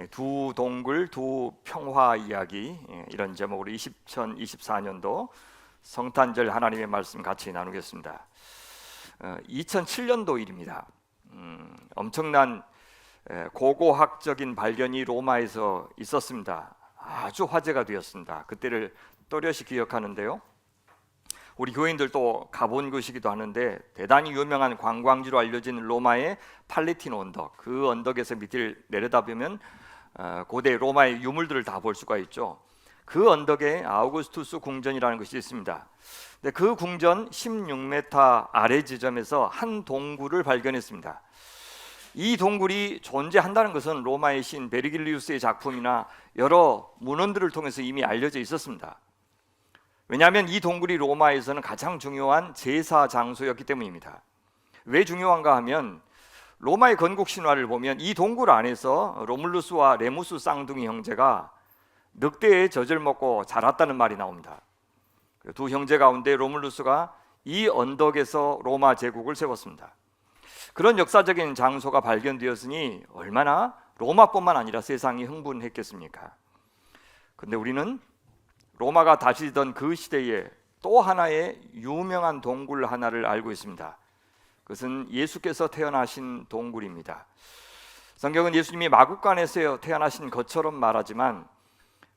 두 동굴 두 평화 이야기, 이런 제목으로 2024년도 성탄절 하나님의 말씀 같이 나누겠습니다. 2007년도 일입니다. 엄청난 고고학적인 발견이 로마에서 있었습니다. 아주 화제가 되었습니다. 그때를 또렷이 기억하는데요. 우리 교인들도 가본 곳이기도 하는데 대단히 유명한 관광지로 알려진 로마의 팔레티노 언덕, 그 언덕에서 밑을 내려다보면 고대 로마의 유물들을 다 볼 수가 있죠. 그 언덕에 아우구스투스 궁전이라는 것이 있습니다. 근데 그 궁전 16m 아래 지점에서 한 동굴을 발견했습니다. 이 동굴이 존재한다는 것은 로마의 신 베르길리우스의 작품이나 여러 문헌들을 통해서 이미 알려져 있었습니다. 왜냐하면 이 동굴이 로마에서는 가장 중요한 제사 장소였기 때문입니다. 왜 중요한가 하면 로마의 건국 신화를 보면 이 동굴 안에서 로물루스와 레무스 쌍둥이 형제가 늑대의 젖을 먹고 자랐다는 말이 나옵니다. 두 형제 가운데 로물루스가 이 언덕에서 로마 제국을 세웠습니다. 그런 역사적인 장소가 발견되었으니 얼마나 로마뿐만 아니라 세상이 흥분했겠습니까? 근데 우리는 로마가 다스리던 그 시대에 또 하나의 유명한 동굴 하나를 알고 있습니다. 그것은 예수께서 태어나신 동굴입니다. 성경은 예수님이 마구간에서 태어나신 것처럼 말하지만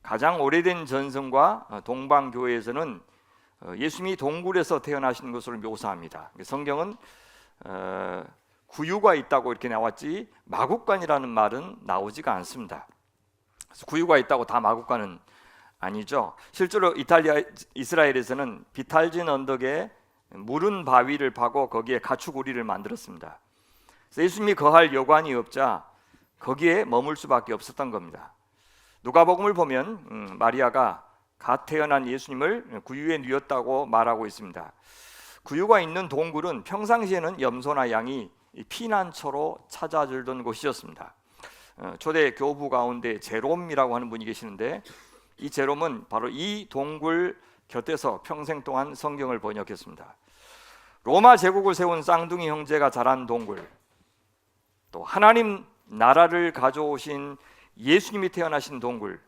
가장 오래된 전승과 동방교회에서는 예수님이 동굴에서 태어나신 것으로 묘사합니다. 성경은 구유가 있다고 이렇게 나왔지 마구간이라는 말은 나오지가 않습니다. 그래서 구유가 있다고 다 마구간은 아니죠. 실제로 이스라엘에서는 비탈진 언덕에 물은 바위를 파고 거기에 가축우리를 만들었습니다. 그래서 예수님이 거할 여관이 없자 거기에 머물 수밖에 없었던 겁니다. 누가복음을 보면 마리아가 갓 태어난 예수님을 구유에 누였다고 말하고 있습니다. 구유가 있는 동굴은 평상시에는 염소나 양이 피난처로 찾아들던 곳이었습니다. 초대 교부 가운데 제롬이라고 하는 분이 계시는데 이 제롬은 바로 이 동굴 곁에서 평생 동안 성경을 번역했습니다. 로마 제국을 세운 쌍둥이 형제가 자란 동굴, 또 하나님 나라를 가져오신 예수님이 태어나신 동굴,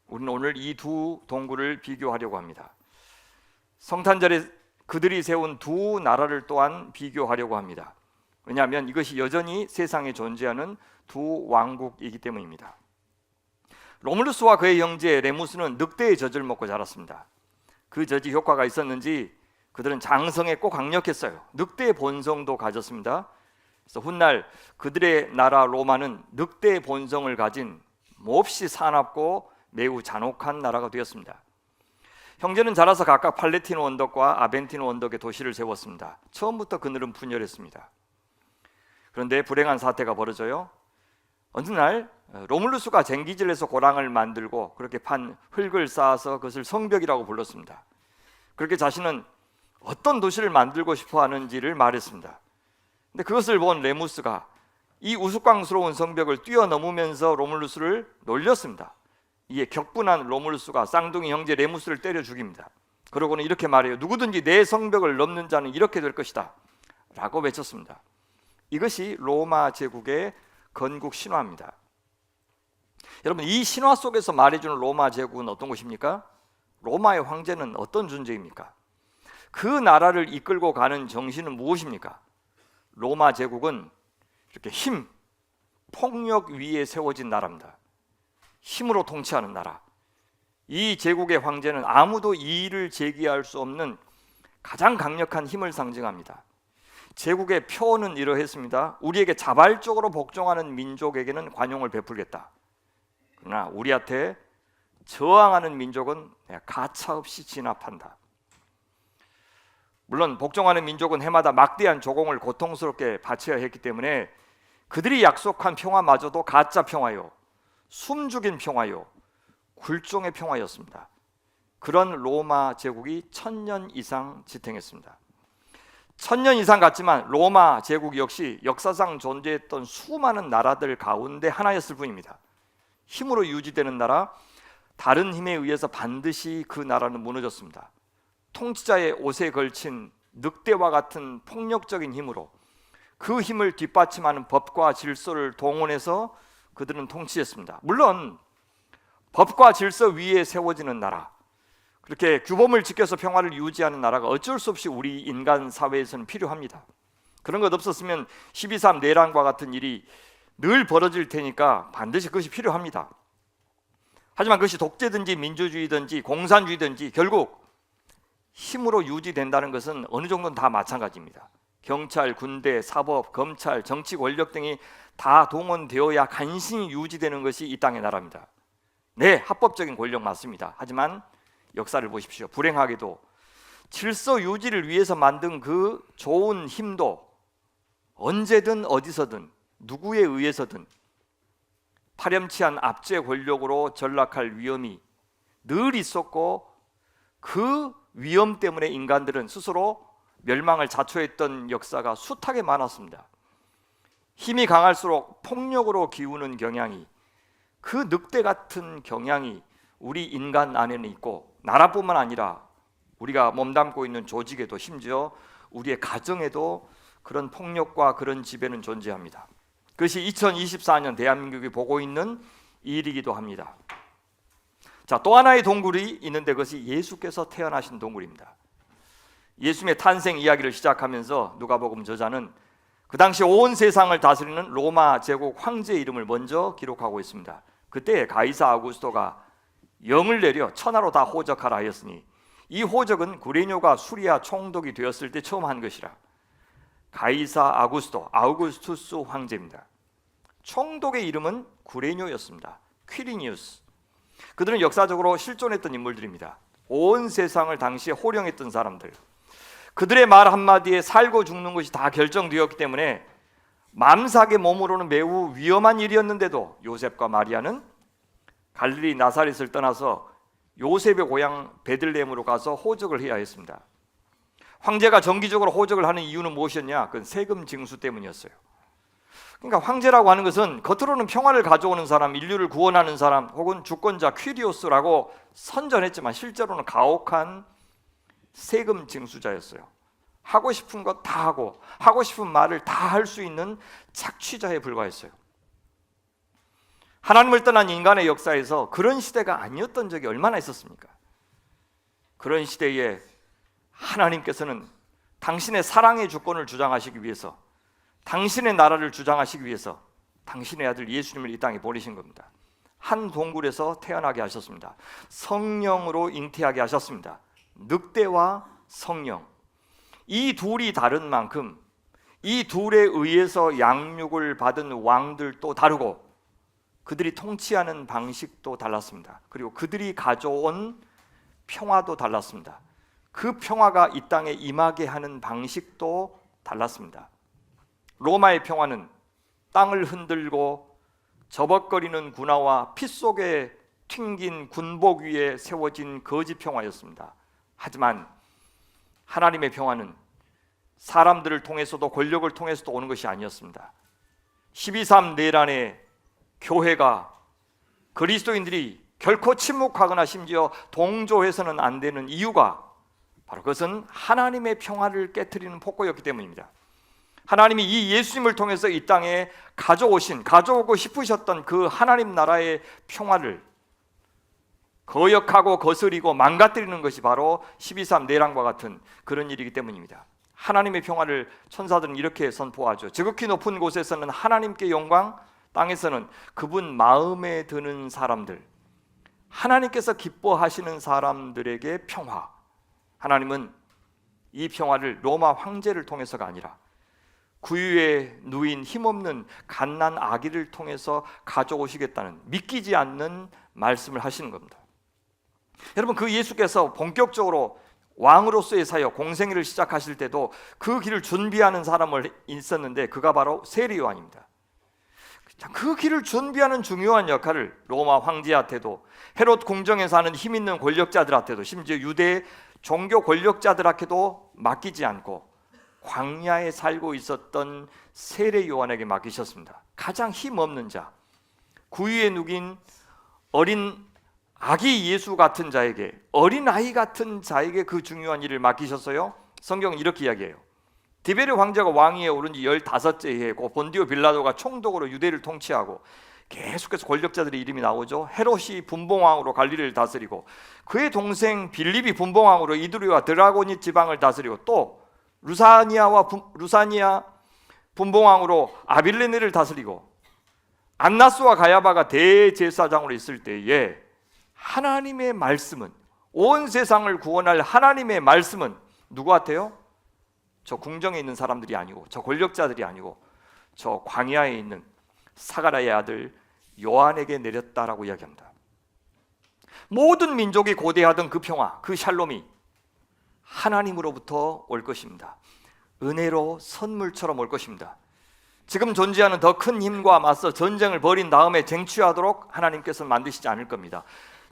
우리는 오늘 이 두 동굴을 비교하려고 합니다. 성탄절에 그들이 세운 두 나라를 또한 비교하려고 합니다. 왜냐하면 이것이 여전히 세상에 존재하는 두 왕국이기 때문입니다. 로물루스와 그의 형제 레무스는 늑대의 젖을 먹고 자랐습니다. 그 젖이 효과가 있었는지 그들은 장성했고 강력했어요. 늑대의 본성도 가졌습니다. 그래서 훗날 그들의 나라 로마는 늑대의 본성을 가진 몹시 사납고 매우 잔혹한 나라가 되었습니다. 형제는 자라서 각각 팔레티노 언덕과 아벤티노 언덕에 도시를 세웠습니다. 처음부터 그늘은 분열했습니다. 그런데 불행한 사태가 벌어져요. 어느 날 로물루스가 쟁기질해서 고랑을 만들고 그렇게 판 흙을 쌓아서 그것을 성벽이라고 불렀습니다. 그렇게 자신은 어떤 도시를 만들고 싶어 하는지를 말했습니다. 근데 그것을 본 레무스가 이 우스꽝스러운 성벽을 뛰어넘으면서 로물루스를 놀렸습니다. 이에 격분한 로물루스가 쌍둥이 형제 레무스를 때려 죽입니다. 그러고는 이렇게 말해요. 누구든지 내 성벽을 넘는 자는 이렇게 될 것이다 라고 외쳤습니다. 이것이 로마 제국의 건국 신화입니다. 여러분, 이 신화 속에서 말해주는 로마 제국은 어떤 것입니까? 로마의 황제는 어떤 존재입니까? 그 나라를 이끌고 가는 정신은 무엇입니까? 로마 제국은 이렇게 힘, 폭력 위에 세워진 나라입니다. 힘으로 통치하는 나라. 이 제국의 황제는 아무도 이의를 제기할 수 없는 가장 강력한 힘을 상징합니다. 제국의 표어는 이러했습니다. 우리에게 자발적으로 복종하는 민족에게는 관용을 베풀겠다. 그러나 우리한테 저항하는 민족은 가차없이 진압한다. 물론 복종하는 민족은 해마다 막대한 조공을 고통스럽게 바쳐야 했기 때문에 그들이 약속한 평화마저도 가짜 평화요, 숨죽인 평화요, 굴종의 평화였습니다. 그런 로마 제국이 1000년 이상 지탱했습니다. 1000년 이상 갔지만 로마 제국 역시 역사상 존재했던 수많은 나라들 가운데 하나였을 뿐입니다. 힘으로 유지되는 나라, 다른 힘에 의해서 반드시 그 나라는 무너졌습니다. 통치자의 옷에 걸친 늑대와 같은 폭력적인 힘으로 그 힘을 뒷받침하는 법과 질서를 동원해서 그들은 통치했습니다. 물론 법과 질서 위에 세워지는 나라, 그렇게 규범을 지켜서 평화를 유지하는 나라가 어쩔 수 없이 우리 인간 사회에서는 필요합니다. 그런 것 없었으면 12.3 내란과 같은 일이 늘 벌어질 테니까 반드시 그것이 필요합니다. 하지만 그것이 독재든지 민주주의든지 공산주의든지 결국 힘으로 유지된다는 것은 어느 정도는 다 마찬가지입니다. 경찰, 군대, 사법, 검찰, 정치 권력 등이 다 동원되어야 간신히 유지되는 것이 이 땅의 나라입니다. 네, 합법적인 권력 맞습니다. 하지만 역사를 보십시오. 불행하게도 질서 유지를 위해서 만든 그 좋은 힘도 언제든 어디서든 누구에 의해서든 파렴치한 압제 권력으로 전락할 위험이 늘 있었고, 그 위험 때문에 인간들은 스스로 멸망을 자초했던 역사가 숱하게 많았습니다. 힘이 강할수록 폭력으로 기우는 경향이, 그 늑대 같은 경향이 우리 인간 안에는 있고, 나라뿐만 아니라 우리가 몸담고 있는 조직에도, 심지어 우리의 가정에도 그런 폭력과 그런 지배는 존재합니다. 그것이 2024년 대한민국이 보고 있는 일이기도 합니다. 자, 또 하나의 동굴이 있는데 그것이 예수께서 태어나신 동굴입니다. 예수님의 탄생 이야기를 시작하면서 누가복음 저자는 그 당시 온 세상을 다스리는 로마 제국 황제의 이름을 먼저 기록하고 있습니다. 그때 가이사 아구스토가 영을 내려 천하로 다 호적하라 하였으니, 이 호적은 구레뇨가 수리아 총독이 되었을 때 처음 한 것이라. 가이사 아구스토, 아우구스투스 황제입니다. 총독의 이름은 구레뇨였습니다. 퀴리니우스. 그들은 역사적으로 실존했던 인물들입니다. 온 세상을 당시에 호령했던 사람들. 그들의 말 한마디에 살고 죽는 것이 다 결정되었기 때문에 맘삭의 몸으로는 매우 위험한 일이었는데도 요셉과 마리아는 갈릴리 나사렛을 떠나서 요셉의 고향 베들레헴으로 가서 호적을 해야 했습니다. 황제가 정기적으로 호적을 하는 이유는 무엇이었냐? 그건 세금 징수 때문이었어요. 그러니까 황제라고 하는 것은 겉으로는 평화를 가져오는 사람, 인류를 구원하는 사람, 혹은 주권자 퀴리오스라고 선전했지만 실제로는 가혹한 세금 징수자였어요. 하고 싶은 것 다 하고 하고 싶은 말을 다 할 수 있는 착취자에 불과했어요. 하나님을 떠난 인간의 역사에서 그런 시대가 아니었던 적이 얼마나 있었습니까? 그런 시대에 하나님께서는 당신의 사랑의 주권을 주장하시기 위해서, 당신의 나라를 주장하시기 위해서 당신의 아들 예수님을 이 땅에 보내신 겁니다. 한 동굴에서 태어나게 하셨습니다. 성령으로 잉태하게 하셨습니다. 늑대와 성령, 이 둘이 다른 만큼 이 둘에 의해서 양육을 받은 왕들도 다르고, 그들이 통치하는 방식도 달랐습니다. 그리고 그들이 가져온 평화도 달랐습니다. 그 평화가 이 땅에 임하게 하는 방식도 달랐습니다. 로마의 평화는 땅을 흔들고 저벅거리는 군화와 피 속에 튕긴 군복 위에 세워진 거짓 평화였습니다. 하지만 하나님의 평화는 사람들을 통해서도 권력을 통해서도 오는 것이 아니었습니다. 12.3 내란의 교회가, 그리스도인들이 결코 침묵하거나 심지어 동조해서는 안 되는 이유가 바로 그것은 하나님의 평화를 깨트리는 폭거였기 때문입니다. 하나님이 이 예수님을 통해서 이 땅에 가져오고 싶으셨던 그 하나님 나라의 평화를 거역하고 거스리고 망가뜨리는 것이 바로 12.3 내란과 같은 그런 일이기 때문입니다. 하나님의 평화를 천사들은 이렇게 선포하죠. 지극히 높은 곳에서는 하나님께 영광, 땅에서는 그분 마음에 드는 사람들, 하나님께서 기뻐하시는 사람들에게 평화. 하나님은 이 평화를 로마 황제를 통해서가 아니라 구유에 누인 힘없는 갓난 아기를 통해서 가져오시겠다는 믿기지 않는 말씀을 하시는 겁니다. 여러분, 그 예수께서 본격적으로 왕으로서의 사역, 공생애를 시작하실 때도 그 길을 준비하는 사람을 있었는데 그가 바로 세례 요한입니다. 그 길을 준비하는 중요한 역할을 로마 황제한테도, 헤롯 궁정에 사는 힘 있는 권력자들한테도, 심지어 유대 종교 권력자들한테도 맡기지 않고 광야에 살고 있었던 세례 요한에게 맡기셨습니다. 가장 힘없는 자, 구유에 누긴 어린 아기 예수 같은 자에게, 어린 아이 같은 자에게 그 중요한 일을 맡기셨어요. 성경은 이렇게 이야기해요. 디베르 황제가 왕위에 오른 지 15째 해에 본디오 빌라도가 총독으로 유대를 통치하고 계속해서 권력자들의 이름이 나오죠. 헤롯이 분봉왕으로 갈릴리를 다스리고, 그의 동생 빌립이 분봉왕으로 이두리와 드라고니 지방을 다스리고, 또 루사니아 분봉왕으로 아빌레네를 다스리고, 안나스와 가야바가 대제사장으로 있을 때에 하나님의 말씀은, 온 세상을 구원할 하나님의 말씀은 누구 같아요? 저 궁정에 있는 사람들이 아니고, 저 권력자들이 아니고, 저 광야에 있는 사가랴의 아들 요한에게 내렸다라고 이야기합니다. 모든 민족이 고대하던 그 평화, 그 샬롬이 하나님으로부터 올 것입니다. 은혜로 선물처럼 올 것입니다. 지금 존재하는 더 큰 힘과 맞서 전쟁을 벌인 다음에 쟁취하도록 하나님께서 만드시지 않을 겁니다.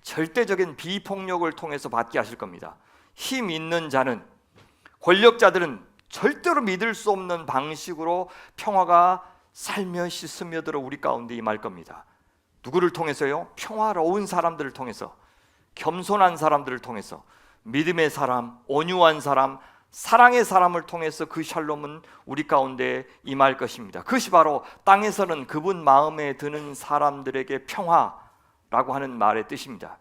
절대적인 비폭력을 통해서 받게 하실 겁니다. 힘 있는 자는, 권력자들은 절대로 믿을 수 없는 방식으로 평화가 살며시 스며들어 우리 가운데 임할 겁니다. 누구를 통해서요? 평화로운 사람들을 통해서, 겸손한 사람들을 통해서, 믿음의 사람, 온유한 사람, 사랑의 사람을 통해서 그 샬롬은 우리 가운데 임할 것입니다. 그것이 바로 땅에서는 그분 마음에 드는 사람들에게 평화라고 하는 말의 뜻입니다.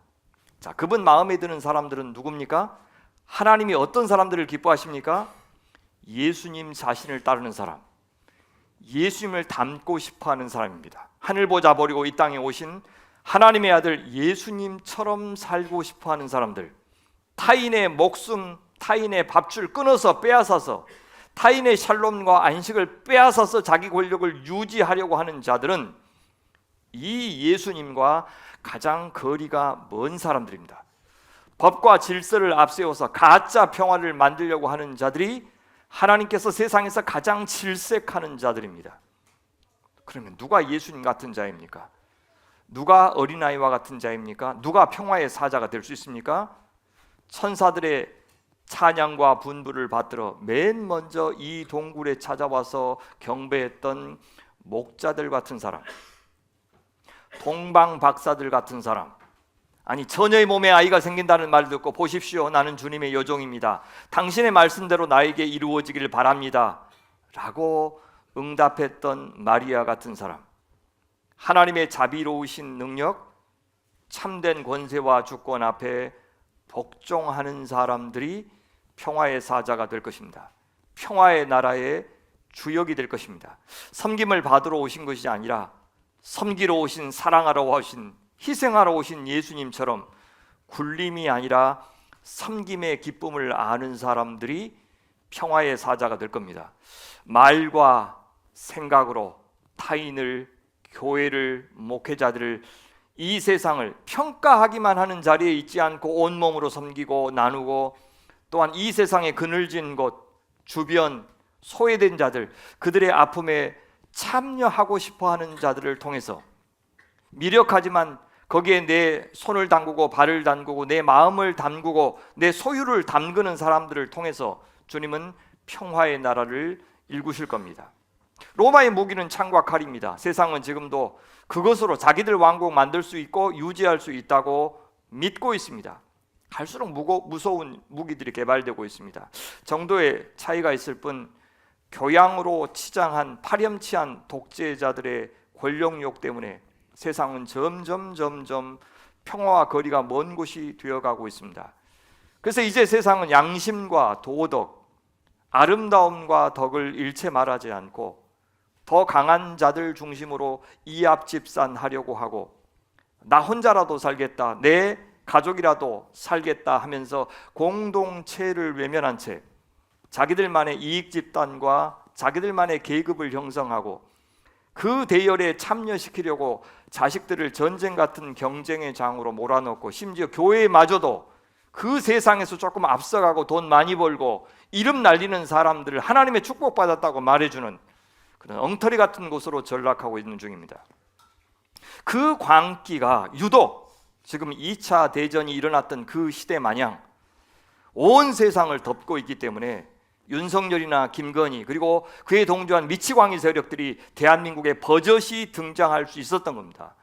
자, 그분 마음에 드는 사람들은 누굽니까? 하나님이 어떤 사람들을 기뻐하십니까? 예수님 자신을 따르는 사람, 예수님을 닮고 싶어하는 사람입니다. 하늘 보자 버리고 이 땅에 오신 하나님의 아들 예수님처럼 살고 싶어하는 사람들, 타인의 목숨, 타인의 밥줄 끊어서 빼앗아서, 타인의 샬롬과 안식을 빼앗아서 자기 권력을 유지하려고 하는 자들은 이 예수님과 가장 거리가 먼 사람들입니다. 법과 질서를 앞세워서 가짜 평화를 만들려고 하는 자들이 하나님께서 세상에서 가장 질색하는 자들입니다. 그러면 누가 예수님 같은 자입니까? 누가 어린아이와 같은 자입니까? 누가 평화의 사자가 될 수 있습니까? 천사들의 찬양과 분부를 받들어 맨 먼저 이 동굴에 찾아와서 경배했던 목자들 같은 사람, 동방 박사들 같은 사람, 아니 처녀의 몸에 아이가 생긴다는 말을 듣고 보십시오, 나는 주님의 여종입니다, 당신의 말씀대로 나에게 이루어지기를 바랍니다 라고 응답했던 마리아 같은 사람, 하나님의 자비로우신 능력, 참된 권세와 주권 앞에 복종하는 사람들이 평화의 사자가 될 것입니다. 평화의 나라의 주역이 될 것입니다. 섬김을 받으러 오신 것이 아니라 섬기러 오신, 사랑하러 오신, 희생하러 오신 예수님처럼 굴림이 아니라 섬김의 기쁨을 아는 사람들이 평화의 사자가 될 겁니다. 말과 생각으로 타인을, 교회를, 목회자들을, 이 세상을 평가하기만 하는 자리에 있지 않고 온몸으로 섬기고 나누고, 또한 이 세상의 그늘진 곳, 주변 소외된 자들, 그들의 아픔에 참여하고 싶어하는 자들을 통해서, 미력하지만 거기에 내 손을 담그고 발을 담그고 내 마음을 담그고 내 소유를 담그는 사람들을 통해서 주님은 평화의 나라를 일구실 겁니다. 로마의 무기는 창과 칼입니다. 세상은 지금도 그것으로 자기들 왕국 만들 수 있고 유지할 수 있다고 믿고 있습니다. 갈수록 무서운 무기들이 개발되고 있습니다. 정도의 차이가 있을 뿐 교양으로 치장한 파렴치한 독재자들의 권력욕 때문에 세상은 점점 평화와 거리가 먼 곳이 되어가고 있습니다. 그래서 이제 세상은 양심과 도덕, 아름다움과 덕을 잃지 말하지 않고 더 강한 자들 중심으로 이합집산하려고 하고, 나 혼자라도 살겠다, 내 가족이라도 살겠다 하면서 공동체를 외면한 채 자기들만의 이익 집단과 자기들만의 계급을 형성하고 그 대열에 참여시키려고 자식들을 전쟁 같은 경쟁의 장으로 몰아넣고, 심지어 교회마저도 그 세상에서 조금 앞서가고 돈 많이 벌고 이름 날리는 사람들을 하나님의 축복받았다고 말해주는 그런 엉터리 같은 곳으로 전락하고 있는 중입니다. 그 광기가 유독 지금 2차 대전이 일어났던 그 시대 마냥 온 세상을 덮고 있기 때문에 윤석열이나 김건희 그리고 그에 동조한 미치광이 세력들이 대한민국에 버젓이 등장할 수 있었던 겁니다.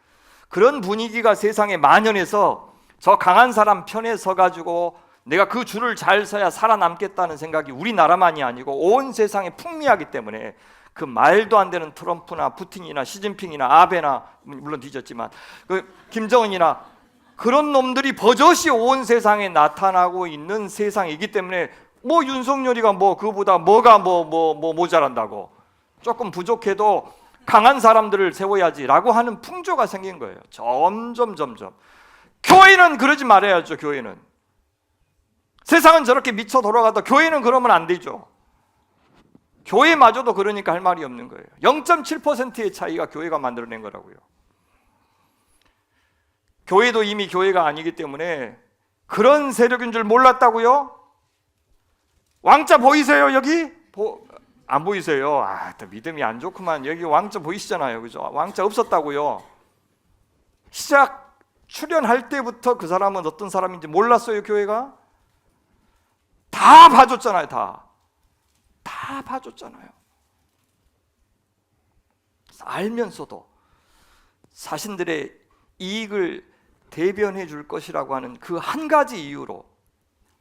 그런 분위기가 세상에 만연해서 저 강한 사람 편에 서가지고 내가 그 줄을 잘 서야 살아남겠다는 생각이 우리나라만이 아니고 온 세상에 풍미하기 때문에 그 말도 안 되는 트럼프나 푸틴이나 시진핑이나 아베나, 물론 뒤졌지만 그 김정은이나 그런 놈들이 버젓이 온 세상에 나타나고 있는 세상이기 때문에 뭐 윤석열이가 뭐 그거보다 뭐가 뭐 모자란다고, 조금 부족해도 강한 사람들을 세워야지라고 하는 풍조가 생긴 거예요. 점점. 교회는 그러지 말아야죠. 교회는 세상은 저렇게 미쳐 돌아가도 교회는 그러면 안 되죠. 교회마저도 그러니까 할 말이 없는 거예요. 0.7%의 차이가 교회가 만들어낸 거라고요. 교회도 이미 교회가 아니기 때문에 그런 세력인 줄 몰랐다고요? 왕자 보이세요? 여기? 안 보이세요? 또 믿음이 안 좋구만. 여기 왕자 보이시잖아요. 그죠? 왕자 없었다고요. 시작 출연할 때부터 그 사람은 어떤 사람인지 몰랐어요. 교회가 다 봐줬잖아요. 다 봐줬잖아요. 알면서도 자신들의 이익을 대변해 줄 것이라고 하는 그 한 가지 이유로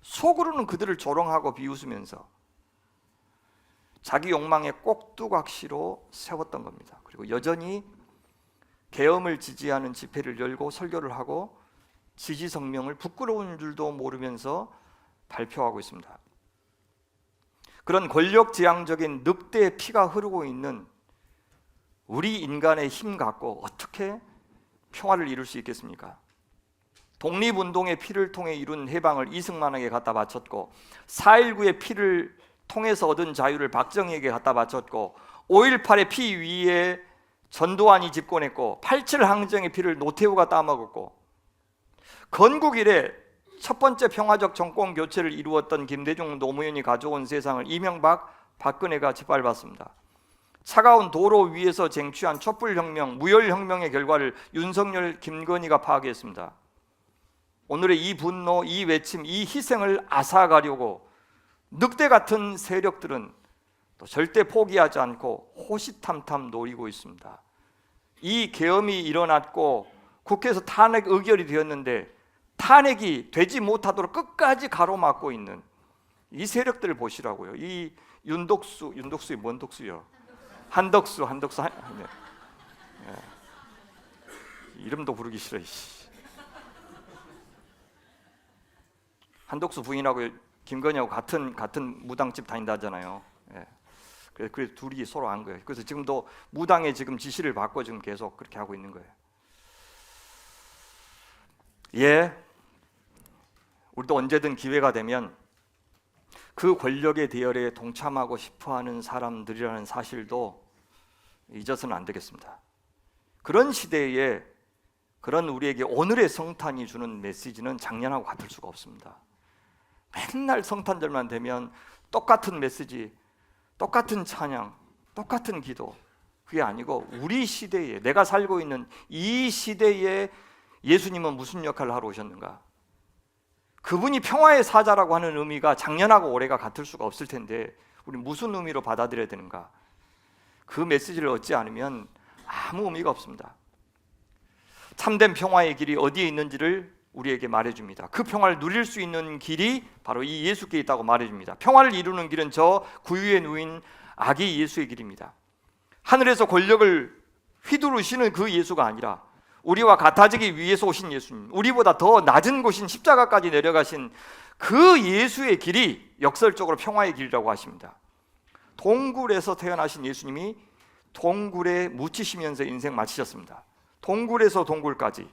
속으로는 그들을 조롱하고 비웃으면서 자기 욕망의 꼭두각시로 세웠던 겁니다. 그리고 여전히 계엄을 지지하는 집회를 열고 설교를 하고 지지 성명을 부끄러운 줄도 모르면서 발표하고 있습니다. 그런 권력지향적인 늑대의 피가 흐르고 있는 우리 인간의 힘 갖고 어떻게 평화를 이룰 수 있겠습니까? 독립운동의 피를 통해 이룬 해방을 이승만에게 갖다 바쳤고 4.19의 피를 통해서 얻은 자유를 박정희에게 갖다 바쳤고 5.18의 피 위에 전두환이 집권했고 87 항쟁의 피를 노태우가 따먹었고 건국 이래 첫 번째 평화적 정권 교체를 이루었던 김대중 노무현이 가져온 세상을 이명박 박근혜가 짓밟았습니다. 차가운 도로 위에서 쟁취한 촛불혁명, 무혈혁명의 결과를 윤석열, 김건희가 파괴했습니다. 오늘의 이 분노, 이 외침, 이 희생을 앗아가려고 늑대 같은 세력들은 또 절대 포기하지 않고 호시탐탐 노리고 있습니다. 이 계엄이 일어났고 국회에서 탄핵 의결이 되었는데 탄핵이 되지 못하도록 끝까지 가로막고 있는 이 세력들을 보시라고요. 이 윤독수이 뭔 독수요? 한덕수. 네. 이름도 부르기 싫어. 한덕수 부인하고 김건희하고 같은 무당집 다닌다잖아요. 그래서 둘이 서로 안 거예요. 그래서 지금도 무당의 지금 지시를 받고 지금 계속 그렇게 하고 있는 거예요. 우리도 언제든 기회가 되면 그 권력의 대열에 동참하고 싶어하는 사람들이라는 사실도 잊어서는 안 되겠습니다. 그런 시대에 그런 우리에게 오늘의 성탄이 주는 메시지는 작년하고 같을 수가 없습니다. 맨날 성탄절만 되면 똑같은 메시지, 똑같은 찬양, 똑같은 기도, 그게 아니고 우리 시대에, 내가 살고 있는 이 시대에 예수님은 무슨 역할을 하러 오셨는가? 그분이 평화의 사자라고 하는 의미가 작년하고 올해가 같을 수가 없을 텐데 우리 무슨 의미로 받아들여야 되는가? 그 메시지를 얻지 않으면 아무 의미가 없습니다. 참된 평화의 길이 어디에 있는지를 우리에게 말해줍니다. 그 평화를 누릴 수 있는 길이 바로 이 예수께 있다고 말해줍니다. 평화를 이루는 길은 저 구유에 누인 아기 예수의 길입니다. 하늘에서 권력을 휘두르시는 그 예수가 아니라 우리와 같아지기 위해서 오신 예수님, 우리보다 더 낮은 곳인 십자가까지 내려가신 그 예수의 길이 역설적으로 평화의 길이라고 하십니다. 동굴에서 태어나신 예수님이 동굴에 묻히시면서 인생 마치셨습니다. 동굴에서 동굴까지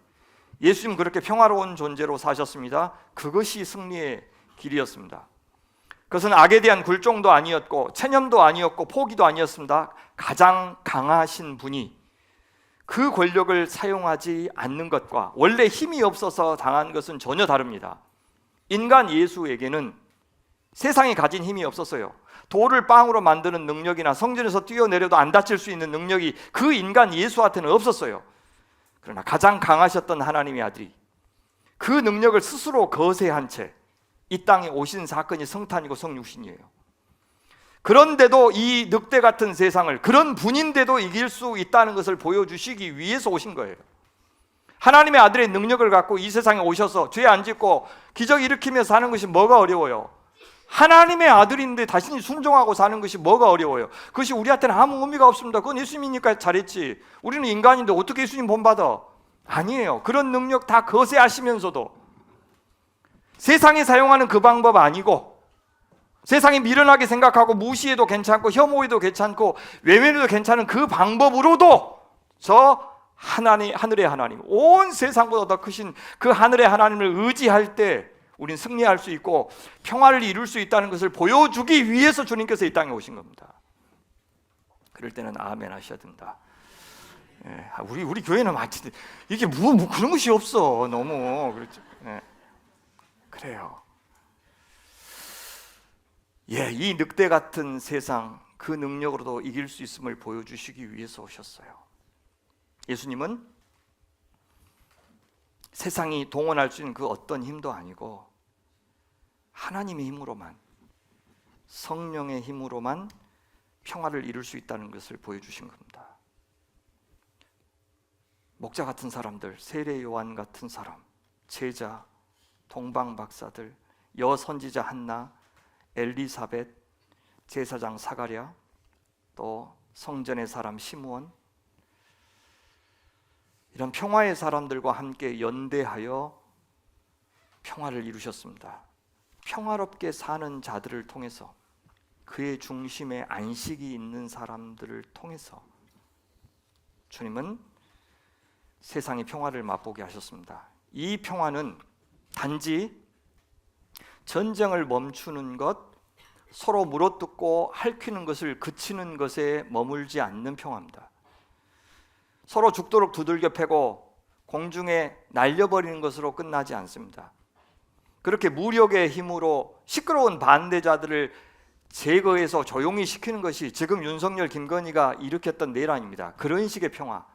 예수님 그렇게 평화로운 존재로 사셨습니다. 그것이 승리의 길이었습니다. 그것은 악에 대한 굴종도 아니었고 체념도 아니었고 포기도 아니었습니다. 가장 강하신 분이 그 권력을 사용하지 않는 것과 원래 힘이 없어서 당한 것은 전혀 다릅니다. 인간 예수에게는 세상이 가진 힘이 없었어요. 돌을 빵으로 만드는 능력이나 성전에서 뛰어내려도 안 다칠 수 있는 능력이 그 인간 예수한테는 없었어요. 그러나 가장 강하셨던 하나님의 아들이 그 능력을 스스로 거세한 채 이 땅에 오신 사건이 성탄이고 성육신이에요. 그런데도 이 늑대 같은 세상을, 그런 분인데도 이길 수 있다는 것을 보여주시기 위해서 오신 거예요. 하나님의 아들의 능력을 갖고 이 세상에 오셔서 죄 안 짓고 기적 일으키며 사는 것이 뭐가 어려워요? 하나님의 아들인데 자신이 순종하고 사는 것이 뭐가 어려워요? 그것이 우리한테는 아무 의미가 없습니다. 그건 예수님이니까 잘했지. 우리는 인간인데 어떻게 예수님 본받아? 아니에요. 그런 능력 다 거세하시면서도 세상이 사용하는 그 방법 아니고, 세상이 미련하게 생각하고 무시해도 괜찮고 혐오해도 괜찮고 외면해도 괜찮은 그 방법으로도 저 하늘의 하나님, 온 세상보다 더 크신 그 하늘의 하나님을 의지할 때 우린 승리할 수 있고 평화를 이룰 수 있다는 것을 보여주기 위해서 주님께서 이 땅에 오신 겁니다. 그럴 때는 아멘 하셔야 된다. 예, 우리 교회는 마치 이게 뭐 그런 것이 없어. 너무 그렇죠. 예, 그래요. 예, 이 늑대 같은 세상 그 능력으로도 이길 수 있음을 보여주시기 위해서 오셨어요. 예수님은 세상이 동원할 수 있는 그 어떤 힘도 아니고 하나님의 힘으로만, 성령의 힘으로만 평화를 이룰 수 있다는 것을 보여주신 겁니다. 목자 같은 사람들, 세례 요한 같은 사람, 제자, 동방 박사들, 여선지자 한나, 엘리사벳, 제사장 사가랴, 또 성전의 사람 시므온, 이런 평화의 사람들과 함께 연대하여 평화를 이루셨습니다. 평화롭게 사는 자들을 통해서, 그의 중심에 안식이 있는 사람들을 통해서 주님은 세상의 평화를 맛보게 하셨습니다. 이 평화는 단지 전쟁을 멈추는 것, 서로 물어뜯고 핥히는 것을 그치는 것에 머물지 않는 평화입니다. 서로 죽도록 두들겨 패고 공중에 날려버리는 것으로 끝나지 않습니다. 그렇게 무력의 힘으로 시끄러운 반대자들을 제거해서 조용히 시키는 것이 지금 윤석열, 김건희가 일으켰던 내란입니다. 그런 식의 평화,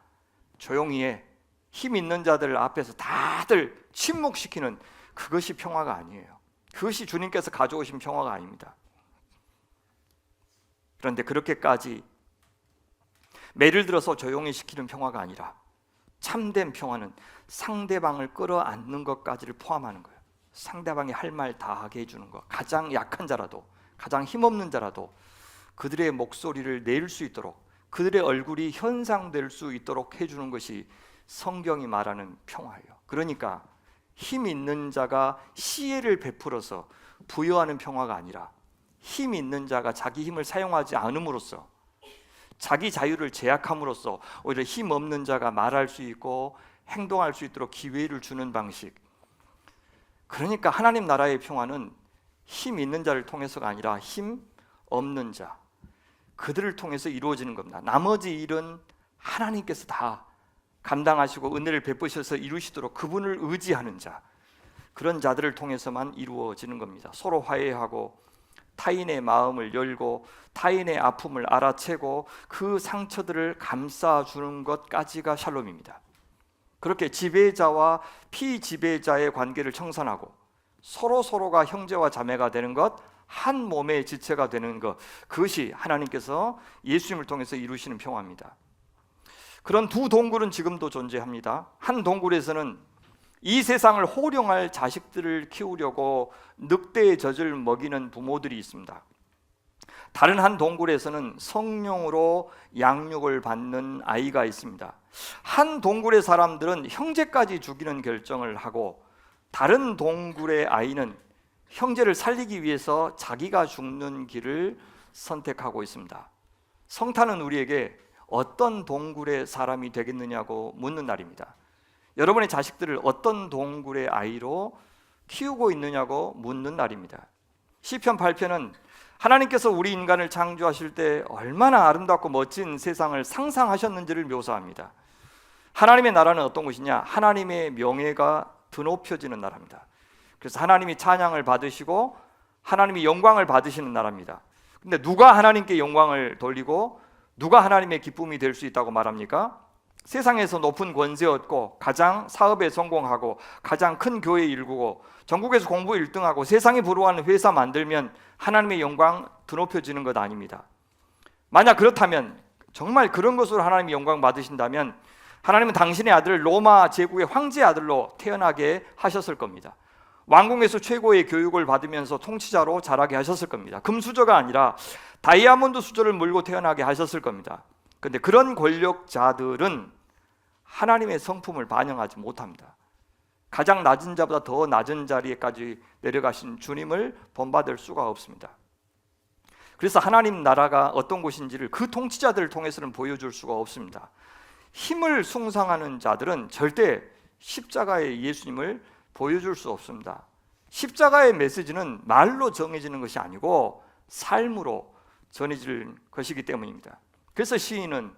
조용히 해, 힘 있는 자들 앞에서 다들 침묵시키는, 그것이 평화가 아니에요. 그것이 주님께서 가져오신 평화가 아닙니다. 그런데 그렇게까지 매를 들어서 조용히 시키는 평화가 아니라 참된 평화는 상대방을 끌어안는 것까지를 포함하는 거예요. 상대방이 할 말 다 하게 해주는 것, 가장 약한 자라도, 가장 힘없는 자라도 그들의 목소리를 낼 수 있도록, 그들의 얼굴이 현상될 수 있도록 해주는 것이 성경이 말하는 평화예요. 그러니까 힘 있는 자가 시혜를 베풀어서 부여하는 평화가 아니라 힘 있는 자가 자기 힘을 사용하지 않음으로써, 자기 자유를 제약함으로써 오히려 힘 없는 자가 말할 수 있고 행동할 수 있도록 기회를 주는 방식. 그러니까 하나님 나라의 평화는 힘 있는 자를 통해서가 아니라 힘 없는 자, 그들을 통해서 이루어지는 겁니다. 나머지 일은 하나님께서 다 감당하시고 은혜를 베푸셔서 이루시도록 그분을 의지하는 자, 그런 자들을 통해서만 이루어지는 겁니다. 서로 화해하고 타인의 마음을 열고 타인의 아픔을 알아채고 그 상처들을 감싸주는 것까지가 샬롬입니다. 그렇게 지배자와 피지배자의 관계를 청산하고 서로가 형제와 자매가 되는 것, 한 몸의 지체가 되는 것, 그것이 하나님께서 예수님을 통해서 이루시는 평화입니다. 그런 두 동굴은 지금도 존재합니다. 한 동굴에서는 이 세상을 호령할 자식들을 키우려고 늑대의 젖을 먹이는 부모들이 있습니다. 다른 한 동굴에서는 성령으로 양육을 받는 아이가 있습니다. 한 동굴의 사람들은 형제까지 죽이는 결정을 하고, 다른 동굴의 아이는 형제를 살리기 위해서 자기가 죽는 길을 선택하고 있습니다. 성탄은 우리에게 어떤 동굴의 사람이 되겠느냐고 묻는 날입니다. 여러분의 자식들을 어떤 동굴의 아이로 키우고 있느냐고 묻는 날입니다. 시편 8편은 하나님께서 우리 인간을 창조하실 때 얼마나 아름답고 멋진 세상을 상상하셨는지를 묘사합니다. 하나님의 나라는 어떤 것이냐? 하나님의 명예가 드높여지는 나라입니다. 그래서 하나님이 찬양을 받으시고 하나님이 영광을 받으시는 나라입니다. 근데 누가 하나님께 영광을 돌리고 누가 하나님의 기쁨이 될 수 있다고 말합니까? 세상에서 높은 권세 얻고 가장 사업에 성공하고 가장 큰 교회 일구고 전국에서 공부 1등하고 세상이 부러워하는 회사 만들면 하나님의 영광 드높여지는 것 아닙니다. 만약 그렇다면, 정말 그런 것으로 하나님이 영광 받으신다면 하나님은 당신의 아들을 로마 제국의 황제의 아들로 태어나게 하셨을 겁니다. 왕궁에서 최고의 교육을 받으면서 통치자로 자라게 하셨을 겁니다. 금수저가 아니라 다이아몬드 수저를 물고 태어나게 하셨을 겁니다. 그런데 그런 권력자들은 하나님의 성품을 반영하지 못합니다. 가장 낮은 자보다 더 낮은 자리에까지 내려가신 주님을 본받을 수가 없습니다. 그래서 하나님 나라가 어떤 곳인지를 그 통치자들을 통해서는 보여줄 수가 없습니다. 힘을 숭상하는 자들은 절대 십자가의 예수님을 보여줄 수 없습니다. 십자가의 메시지는 말로 정해지는 것이 아니고 삶으로 전해질 것이기 때문입니다. 그래서 시인은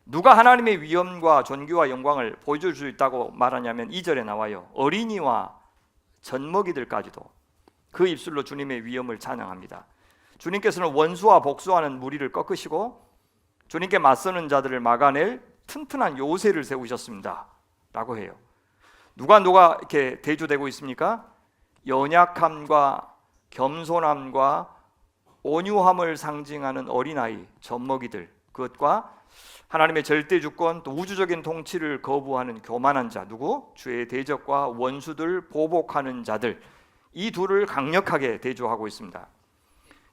누가 하나님의 위엄과 존귀와 영광을 보여줄 수 있다고 말하냐면 2절에 나와요. 어린이와 젖먹이들까지도 그 입술로 주님의 위엄을 찬양합니다. 주님께서는 원수와 복수하는 무리를 꺾으시고 주님께 맞서는 자들을 막아낼 튼튼한 요새를 세우셨습니다 라고 해요. 누가 이렇게 대조되고 있습니까? 연약함과 겸손함과 온유함을 상징하는 어린아이, 젖먹이들, 그것과 하나님의 절대 주권 또 우주적인 통치를 거부하는 교만한 자, 누구? 주의 대적과 원수들 보복하는 자들, 이 둘을 강력하게 대조하고 있습니다.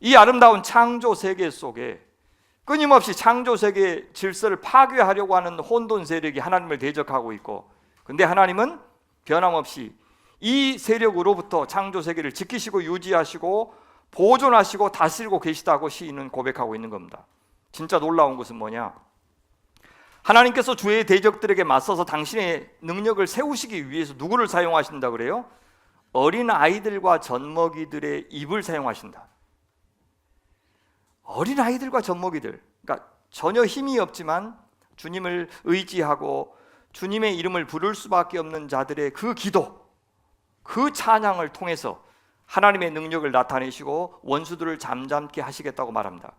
이 아름다운 창조 세계 속에 끊임없이 창조 세계의 질서를 파괴하려고 하는 혼돈 세력이 하나님을 대적하고 있고, 근데 하나님은 변함없이 이 세력으로부터 창조 세계를 지키시고 유지하시고 보존하시고 다스리고 계시다고 시인은 고백하고 있는 겁니다. 진짜 놀라운 것은 뭐냐? 하나님께서 주의 대적들에게 맞서서 당신의 능력을 세우시기 위해서 누구를 사용하신다 그래요? 어린 아이들과 젖먹이들의 입을 사용하신다. 어린 아이들과 젖먹이들, 그러니까 전혀 힘이 없지만 주님을 의지하고 주님의 이름을 부를 수밖에 없는 자들의 그 기도, 그 찬양을 통해서 하나님의 능력을 나타내시고 원수들을 잠잠케 하시겠다고 말합니다.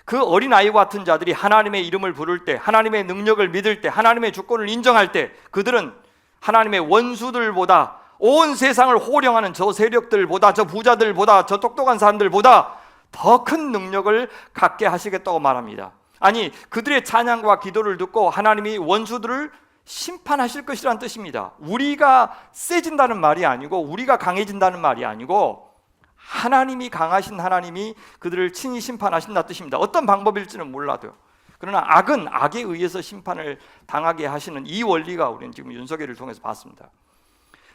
그 어린아이와 같은 자들이 하나님의 이름을 부를 때, 하나님의 능력을 믿을 때, 하나님의 주권을 인정할 때 그들은 하나님의 원수들보다, 온 세상을 호령하는 저 세력들보다, 저 부자들보다, 저 똑똑한 사람들보다 더 큰 능력을 갖게 하시겠다고 말합니다. 아니, 그들의 찬양과 기도를 듣고 하나님이 원수들을 심판하실 것이라는 뜻입니다. 우리가 세진다는 말이 아니고 우리가 강해진다는 말이 아니고 하나님이 강하신 하나님이 그들을 친히 심판하신다는 뜻입니다. 어떤 방법일지는 몰라도요. 그러나 악은 악에 의해서 심판을 당하게 하시는 이 원리가 우리는 지금 윤석열을 통해서 봤습니다.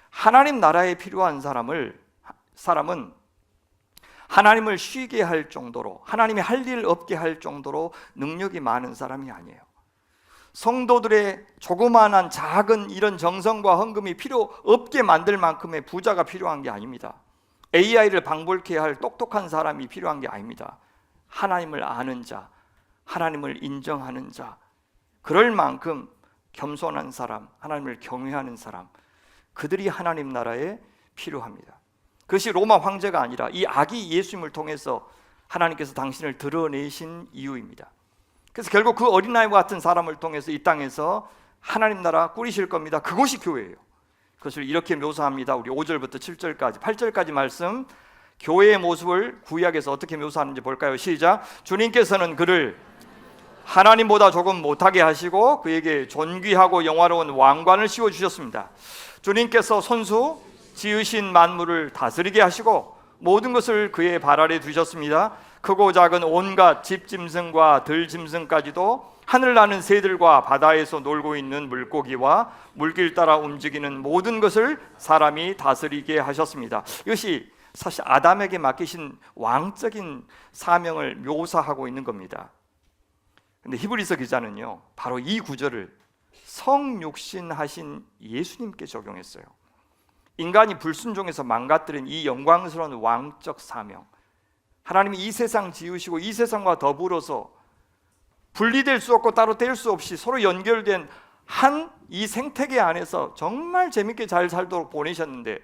하나님 나라에 필요한 사람은 하나님을 쉬게 할 정도로, 하나님이 할 일 없게 할 정도로 능력이 많은 사람이 아니에요. 성도들의 조그마한 작은 이런 정성과 헌금이 필요 없게 만들 만큼의 부자가 필요한 게 아닙니다. AI를 방불케 할 똑똑한 사람이 필요한 게 아닙니다. 하나님을 아는 자, 하나님을 인정하는 자, 그럴 만큼 겸손한 사람, 하나님을 경외하는 사람, 그들이 하나님 나라에 필요합니다. 그것이 로마 황제가 아니라 이 아기 예수님을 통해서 하나님께서 당신을 드러내신 이유입니다. 그래서 결국 그 어린아이와 같은 사람을 통해서 이 땅에서 하나님 나라 꾸리실 겁니다. 그것이 교회예요. 그것을 이렇게 묘사합니다. 우리 5절부터 7절까지 8절까지 말씀, 교회의 모습을 구약에서 어떻게 묘사하는지 볼까요? 시작. 주님께서는 그를 하나님보다 조금 못하게 하시고 그에게 존귀하고 영화로운 왕관을 씌워주셨습니다. 주님께서 손수 지으신 만물을 다스리게 하시고 모든 것을 그의 발 아래 두셨습니다. 크고 작은 온갖 집짐승과 들짐승까지도, 하늘 나는 새들과 바다에서 놀고 있는 물고기와 물길 따라 움직이는 모든 것을 사람이 다스리게 하셨습니다. 이것이 사실 아담에게 맡기신 왕적인 사명을 묘사하고 있는 겁니다. 근데 히브리서 기자는요, 바로 이 구절을 성육신하신 예수님께 적용했어요. 인간이 불순종해서 망가뜨린 이 영광스러운 왕적 사명, 하나님이 이 세상 지으시고 이 세상과 더불어서 분리될 수 없고 따로 뗄 수 없이 서로 연결된 한 이 생태계 안에서 정말 재밌게 잘 살도록 보내셨는데,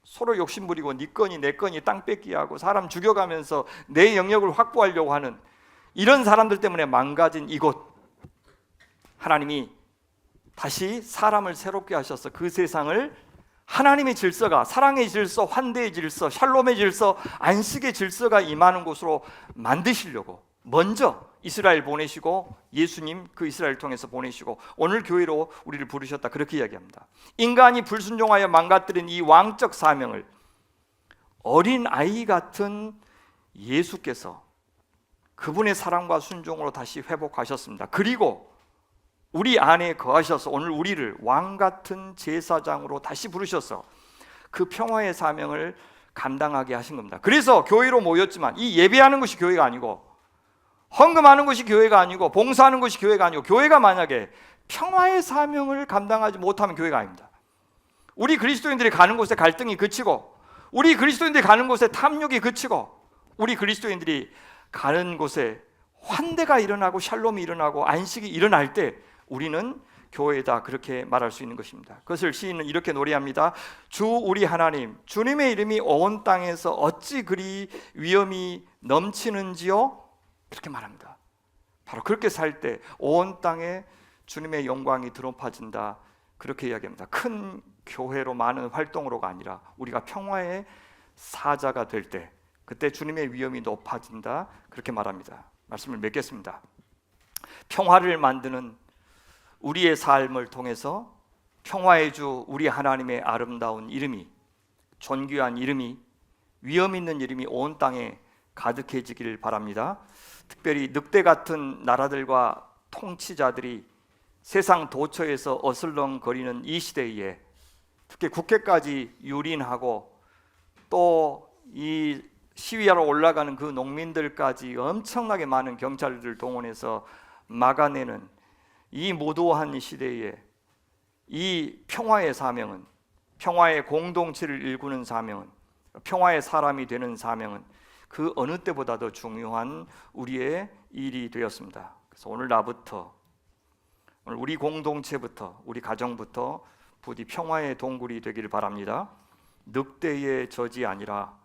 서로 욕심부리고 네 거니 내 거니 땅 뺏기하고 사람 죽여가면서 내 영역을 확보하려고 하는 이런 사람들 때문에 망가진 이곳, 하나님이 다시 사람을 새롭게 하셔서 그 세상을 하나님의 질서가, 사랑의 질서, 환대의 질서, 샬롬의 질서, 안식의 질서가 임하는 곳으로 만드시려고 먼저 이스라엘 보내시고, 예수님 그 이스라엘 통해서 보내시고 오늘 교회로 우리를 부르셨다, 그렇게 이야기합니다. 인간이 불순종하여 망가뜨린 이 왕적 사명을 어린 아이 같은 예수께서 그분의 사랑과 순종으로 다시 회복하셨습니다. 그리고 우리 안에 거하셔서 오늘 우리를 왕 같은 제사장으로 다시 부르셔서 그 평화의 사명을 감당하게 하신 겁니다. 그래서 교회로 모였지만 이 예배하는 것이 교회가 아니고, 헌금하는 것이 교회가 아니고, 봉사하는 것이 교회가 아니고, 교회가 만약에 평화의 사명을 감당하지 못하면 교회가 아닙니다. 우리 그리스도인들이 가는 곳에 갈등이 그치고, 우리 그리스도인들이 가는 곳에 탐욕이 그치고, 우리 그리스도인들이 가는 곳에 환대가 일어나고 샬롬이 일어나고 안식이 일어날 때 우리는 교회다, 그렇게 말할 수 있는 것입니다. 그것을 시인은 이렇게 노래합니다. 주 우리 하나님, 주님의 이름이 온 땅에서 어찌 그리 위엄이 넘치는지요? 그렇게 말합니다. 바로 그렇게 살 때 온 땅에 주님의 영광이 드높아진다, 그렇게 이야기합니다. 큰 교회로 많은 활동으로가 아니라 우리가 평화의 사자가 될 때, 그때 주님의 위엄이 높아진다, 그렇게 말합니다. 말씀을 맺겠습니다. 평화를 만드는 우리의 삶을 통해서 평화의 주 우리 하나님의 아름다운 이름이, 존귀한 이름이, 위엄 있는 이름이 온 땅에 가득해지기를 바랍니다. 특별히 늑대 같은 나라들과 통치자들이 세상 도처에서 어슬렁거리는 이 시대에 특히 국회까지 유린하고 또 이 시위하러 올라가는 그 농민들까지 엄청나게 많은 경찰들 동원해서 막아내는 이 무도한 시대에 이 평화의 사명은, 평화의 공동체를 일구는 사명은, 평화의 사람이 되는 사명은 그 어느 때보다도 중요한 우리의 일이 되었습니다. 그래서 오늘 나부터, 오늘 우리 공동체부터, 우리 가정부터 부디 평화의 동굴이 되기를 바랍니다. 늑대의 젖이 아니라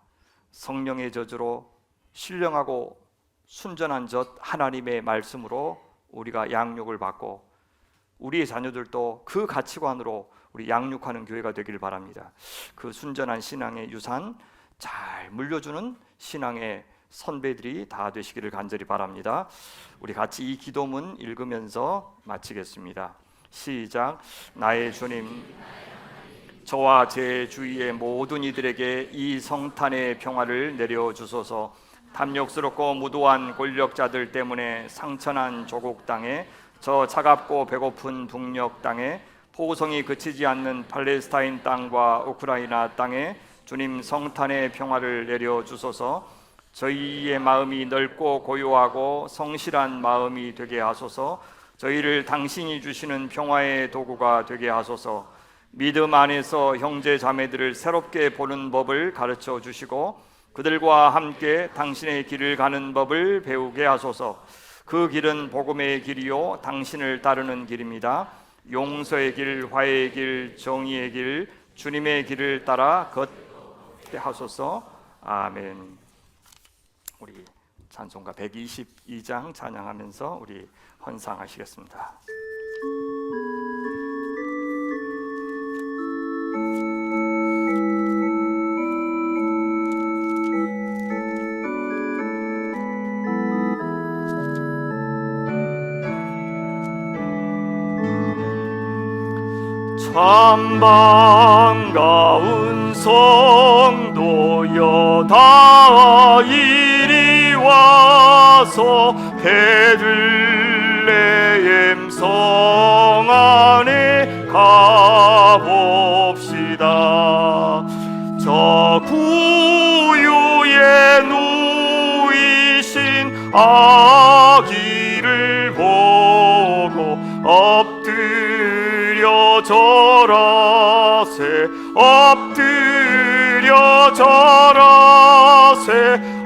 성령의 젖으로 신령하고 순전한 젖 하나님의 말씀으로 우리가 양육을 받고 우리의 자녀들도 그 가치관으로 우리 양육하는 교회가 되기를 바랍니다. 그 순전한 신앙의 유산 잘 물려주는 신앙의 선배들이 다 되시기를 간절히 바랍니다. 우리 같이 이 기도문 읽으면서 마치겠습니다. 시작. 나의 주님, 저와 제 주위의 모든 이들에게 이 성탄의 평화를 내려주소서. 탐욕스럽고 무도한 권력자들 때문에 상처난 조국 땅에, 저 차갑고 배고픈 북녘 땅에, 포성이 그치지 않는 팔레스타인 땅과 우크라이나 땅에 주님 성탄의 평화를 내려주소서. 저희의 마음이 넓고 고요하고 성실한 마음이 되게 하소서. 저희를 당신이 주시는 평화의 도구가 되게 하소서. 믿음 안에서 형제 자매들을 새롭게 보는 법을 가르쳐 주시고 그들과 함께 당신의 길을 가는 법을 배우게 하소서. 그 길은 복음의 길이요 당신을 따르는 길입니다. 용서의 길, 화해의 길, 정의의 길, 주님의 길을 따라 걷게 하소서. 아멘. 우리 찬송가 122장 찬양하면서 우리 헌상하시겠습니다. 참 반가운 성도여 다 이리 와서 베들레헴 성 안에 가봅시다. 저 구유에 누이신 아기를 보고 엎드려 절하세, 엎드려 절하세,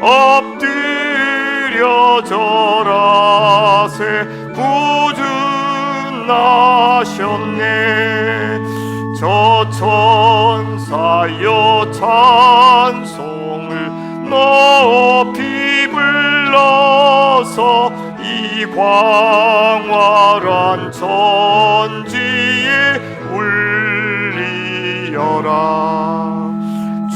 엎드려 절하세. 구주 나셨네. 저 천사여 찬송을 높이 불러서 이 광활한 천지에 울리어라.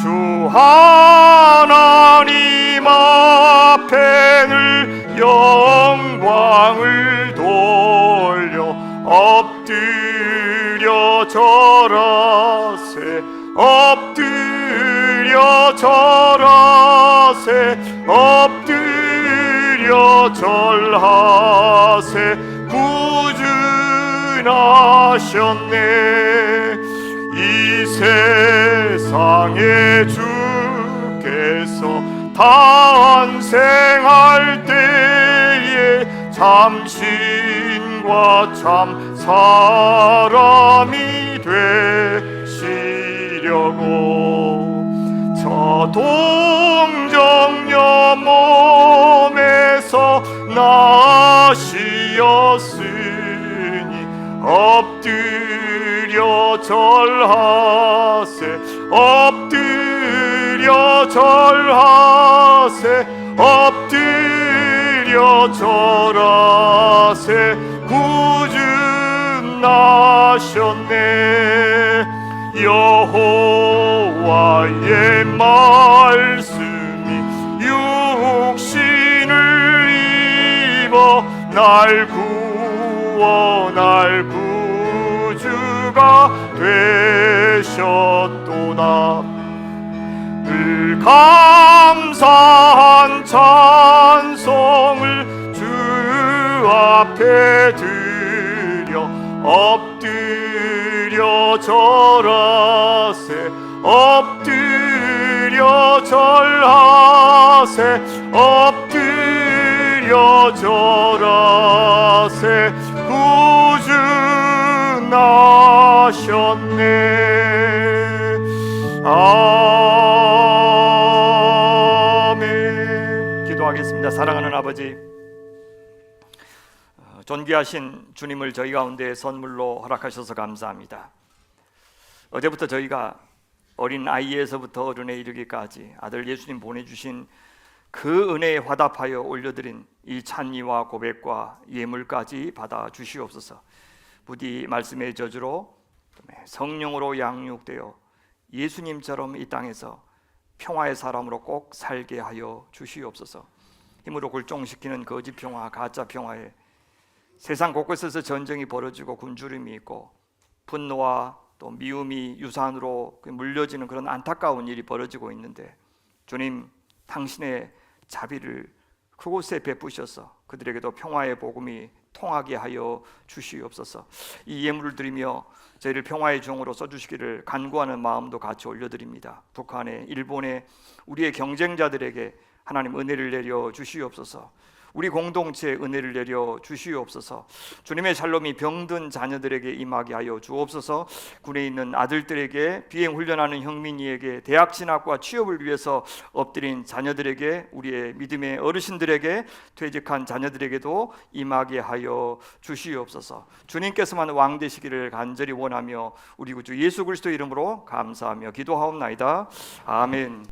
주 하나님 앞에 늘 영광을 돌려 엎드려 절하세, 엎드려 절하세 엎드려 절하세 구준하셨네. 이 세상에 주께서 탄생할 때에 참신과 참 사람이 되시려고 저 동정녀 몸에서 나시었으니 엎드려 절하세 엎드려 절하세 엎드려 절하세 구준하셨네. 여호와의 말씀이 육신을 입어 날 구원할 구주가 되셨도다. 늘 감사한 찬송을 주 앞에 드려 엎드려 절하세 엎드려 절하세 엎드려 절하세 구준하셨네. 아멘. 기도하겠습니다. 사랑하는 아버지, 존귀하신 주님을 저희 가운데 선물로 허락하셔서 감사합니다. 어제부터 저희가 어린 아이에서부터 어른에 이르기까지 아들 예수님 보내주신 그 은혜에 화답하여 올려드린 이 찬미와 고백과 예물까지 받아 주시옵소서. 부디 말씀의 저주로 성령으로 양육되어 예수님처럼 이 땅에서 평화의 사람으로 꼭 살게 하여 주시옵소서. 힘으로 굴종시키는 거짓 평화, 가짜 평화에 세상 곳곳에서 전쟁이 벌어지고 굶주림이 있고 분노와 또 미움이 유산으로 물려지는 그런 안타까운 일이 벌어지고 있는데, 주님 당신의 자비를 그곳에 베푸셔서 그들에게도 평화의 복음이 통하게 하여 주시옵소서. 이 예물을 드리며 저희를 평화의 종으로 써주시기를 간구하는 마음도 같이 올려드립니다. 북한에, 일본에, 우리의 경쟁자들에게 하나님 은혜를 내려 주시옵소서. 우리 공동체에 은혜를 내려 주시옵소서. 주님의 샬롬이 병든 자녀들에게 임하게 하여 주옵소서. 군에 있는 아들들에게, 비행 훈련하는 형민이에게, 대학 진학과 취업을 위해서 엎드린 자녀들에게, 우리의 믿음의 어르신들에게, 퇴직한 자녀들에게도 임하게 하여 주시옵소서. 주님께서만 왕 되시기를 간절히 원하며 우리 구주 예수 그리스도 이름으로 감사하며 기도하옵나이다. 아멘.